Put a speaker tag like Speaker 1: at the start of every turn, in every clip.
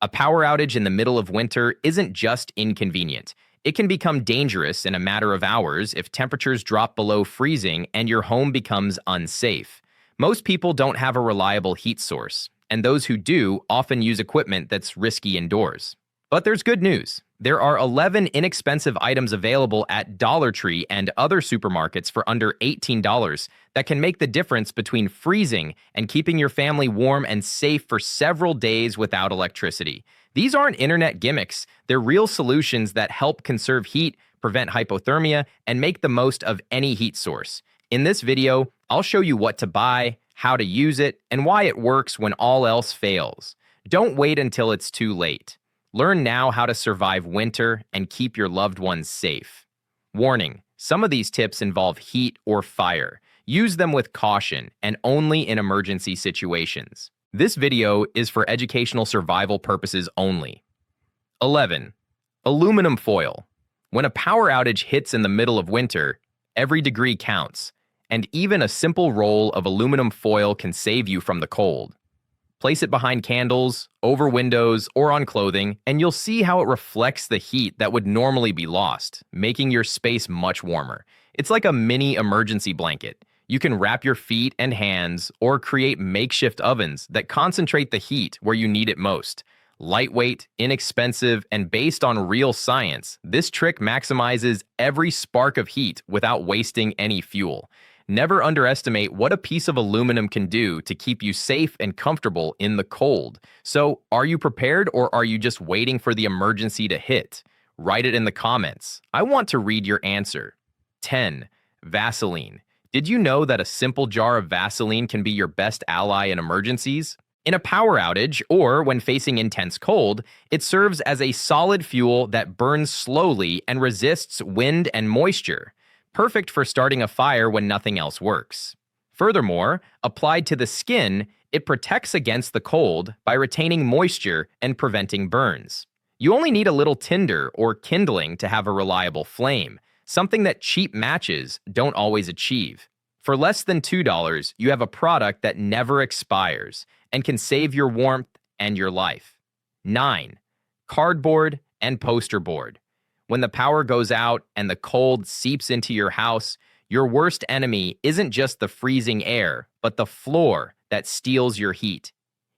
Speaker 1: A power outage in the middle of winter isn't just inconvenient. It can become dangerous in a matter of hours if temperatures drop below freezing and your home becomes unsafe. Most people don't have a reliable heat source, and those who do often use equipment that's risky indoors. But there's good news. There are 11 inexpensive items available at Dollar Tree and other supermarkets for under $18 that can make the difference between freezing and keeping your family warm and safe for several days without electricity. These aren't internet gimmicks. They're real solutions that help conserve heat, prevent hypothermia, and make the most of any heat source. In this video, I'll show you what to buy, how to use it, and why it works when all else fails. Don't wait until it's too late. Learn now how to survive winter and keep your loved ones safe. Warning: some of these tips involve heat or fire. Use them with caution and only in emergency situations. This video is for educational survival purposes only. 11. Aluminum foil. When a power outage hits in the middle of winter, every degree counts, and even a simple roll of aluminum foil can save you from the cold. Place it behind candles, over windows, or on clothing, and you'll see how it reflects the heat that would normally be lost, making your space much warmer. It's like a mini emergency blanket. You can wrap your feet and hands or create makeshift ovens that concentrate the heat where you need it most. Lightweight, inexpensive, and based on real science, this trick maximizes every spark of heat without wasting any fuel. Never underestimate what a piece of aluminum can do to keep you safe and comfortable in the cold. So, are you prepared, or are you just waiting for the emergency to hit? Write it in the comments. I want to read your answer. 10. Vaseline. Did you know that a simple jar of Vaseline can be your best ally in emergencies? In a power outage, or when facing intense cold, it serves as a solid fuel that burns slowly and resists wind and moisture. Perfect for starting a fire when nothing else works. Furthermore, applied to the skin, it protects against the cold by retaining moisture and preventing burns. You only need a little tinder or kindling to have a reliable flame, something that cheap matches don't always achieve. For less than $2, you have a product that never expires and can save your warmth and your life. 9. Cardboard and poster board. When the power goes out and the cold seeps into your house, your worst enemy isn't just the freezing air, but the floor that steals your heat.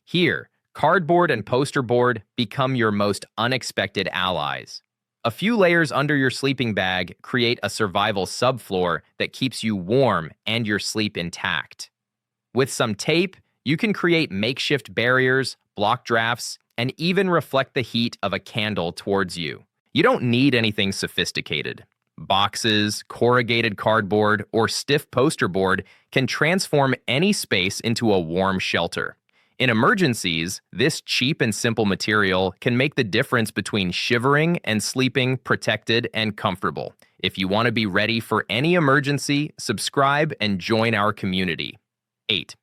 Speaker 1: Here, cardboard and poster board become your most unexpected allies. A few layers under your sleeping bag create a survival subfloor that keeps you warm and your sleep intact. With some tape, you can create makeshift barriers, block drafts, and even reflect the heat of a candle towards you. You don't need anything sophisticated. Boxes, corrugated cardboard, or stiff poster board can transform any space into a warm shelter. In emergencies, this cheap and simple material can make the difference between shivering and sleeping protected and comfortable. If you want to be ready for any emergency, subscribe and join our community. 8.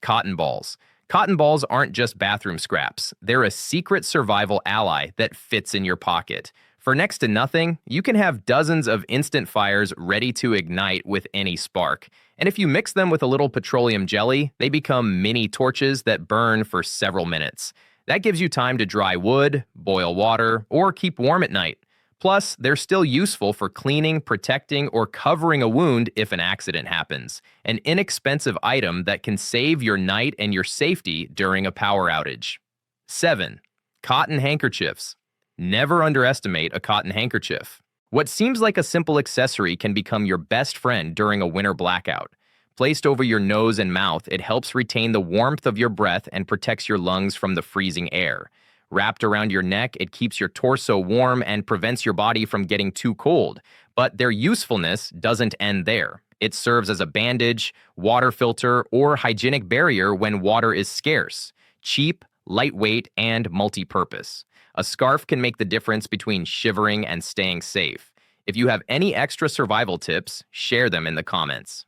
Speaker 1: Cotton balls. Cotton balls aren't just bathroom scraps. They're a secret survival ally that fits in your pocket. For next to nothing, you can have dozens of instant fires ready to ignite with any spark. And if you mix them with a little petroleum jelly, they become mini torches that burn for several minutes. That gives you time to dry wood, boil water, or keep warm at night. Plus, they're still useful for cleaning, protecting, or covering a wound if an accident happens. An inexpensive item that can save your night and your safety during a power outage. 7. Cotton handkerchiefs. Never underestimate a cotton handkerchief. What seems like a simple accessory can become your best friend during a winter blackout. Placed over your nose and mouth, it helps retain the warmth of your breath and protects your lungs from the freezing air. Wrapped around your neck, it keeps your torso warm and prevents your body from getting too cold. But their usefulness doesn't end there. It serves as a bandage, water filter, or hygienic barrier when water is scarce. Cheap, lightweight, and multi-purpose. A scarf can make the difference between shivering and staying safe. If you have any extra survival tips, share them in the comments.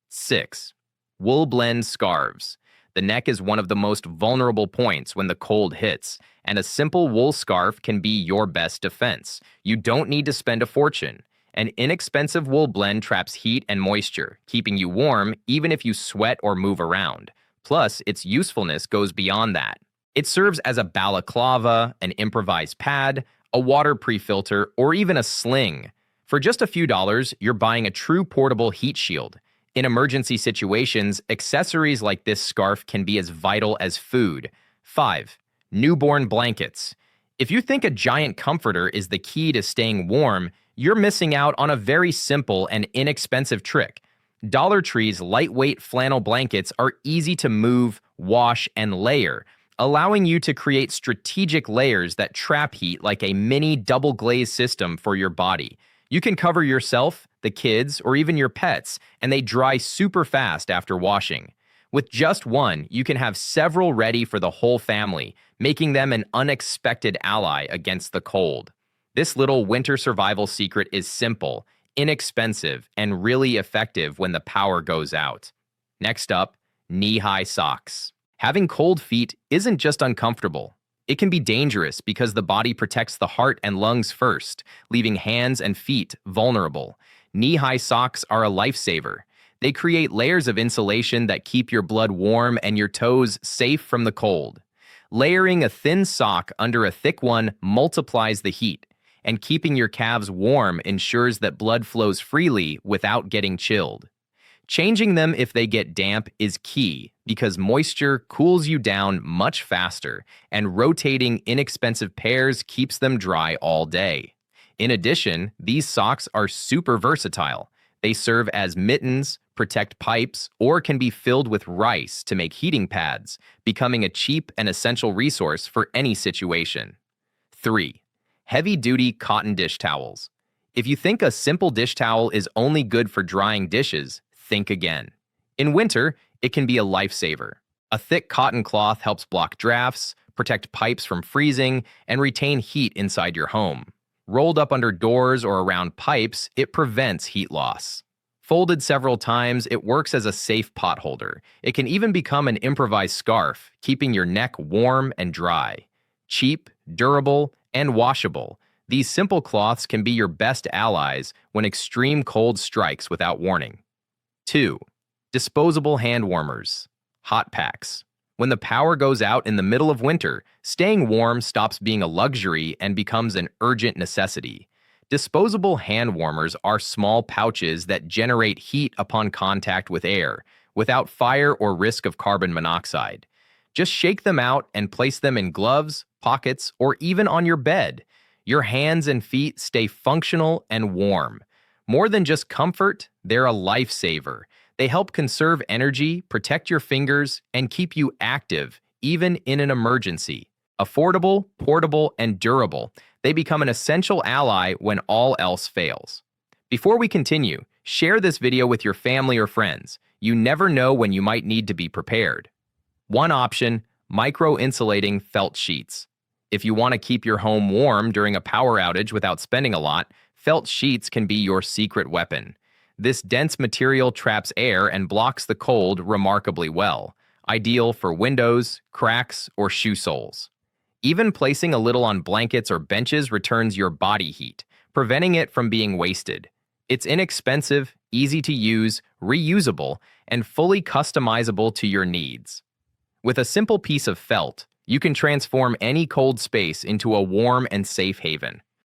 Speaker 1: 6. Wool blend scarves. The neck is one of the most vulnerable points when the cold hits, and a simple wool scarf can be your best defense. You don't need to spend a fortune. An inexpensive wool blend traps heat and moisture, keeping you warm even if you sweat or move around. Plus, its usefulness goes beyond that. It serves as a balaclava, an improvised pad, a water pre-filter, or even a sling. For just a few dollars, you're buying a true portable heat shield. In emergency situations, accessories like this scarf can be as vital as food. 5. Newborn blankets. If you think a giant comforter is the key to staying warm, you're missing out on a very simple and inexpensive trick. Dollar Tree's lightweight flannel blankets are easy to move, wash, and layer, allowing you to create strategic layers that trap heat like a mini double glaze system for your body. You can cover yourself, the kids, or even your pets, and they dry super fast after washing. With just one, you can have several ready for the whole family, making them an unexpected ally against the cold. This little winter survival secret is simple, inexpensive, and really effective when the power goes out. Next up, knee-high socks. Having cold feet isn't just uncomfortable. It can be dangerous because the body protects the heart and lungs first, leaving hands and feet vulnerable. Knee-high socks are a lifesaver. They create layers of insulation that keep your blood warm and your toes safe from the cold. Layering a thin sock under a thick one multiplies the heat, and keeping your calves warm ensures that blood flows freely without getting chilled. Changing them if they get damp is key because moisture cools you down much faster, and rotating inexpensive pairs keeps them dry all day. In addition, these socks are super versatile. They serve as mittens, protect pipes, or can be filled with rice to make heating pads, becoming a cheap and essential resource for any situation. 3. Heavy-duty cotton dish towels. If you think a simple dish towel is only good for drying dishes, think again. In winter, it can be a lifesaver. A thick cotton cloth helps block drafts, protect pipes from freezing, and retain heat inside your home. Rolled up under doors or around pipes, it prevents heat loss. Folded several times, it works as a safe pot holder. It can even become an improvised scarf, keeping your neck warm and dry. Cheap, durable, and washable, these simple cloths can be your best allies when extreme cold strikes without warning. 2. Disposable hand warmers. Hot packs. When the power goes out in the middle of winter, staying warm stops being a luxury and becomes an urgent necessity. Disposable hand warmers are small pouches that generate heat upon contact with air, without fire or risk of carbon monoxide. Just shake them out and place them in gloves, pockets, or even on your bed. Your hands and feet stay functional and warm. More than just comfort, they're a lifesaver. They help conserve energy, protect your fingers, and keep you active, even in an emergency. Affordable, portable, and durable, they become an essential ally when all else fails. Before we continue, share this video with your family or friends. You never know when you might need to be prepared. One option, micro-insulating felt sheets. If you want to keep your home warm during a power outage without spending a lot, felt sheets can be your secret weapon. This dense material traps air and blocks the cold remarkably well, ideal for windows, cracks, or shoe soles. Even placing a little on blankets or benches returns your body heat, preventing it from being wasted. It's inexpensive, easy to use, reusable, and fully customizable to your needs. With a simple piece of felt, you can transform any cold space into a warm and safe haven.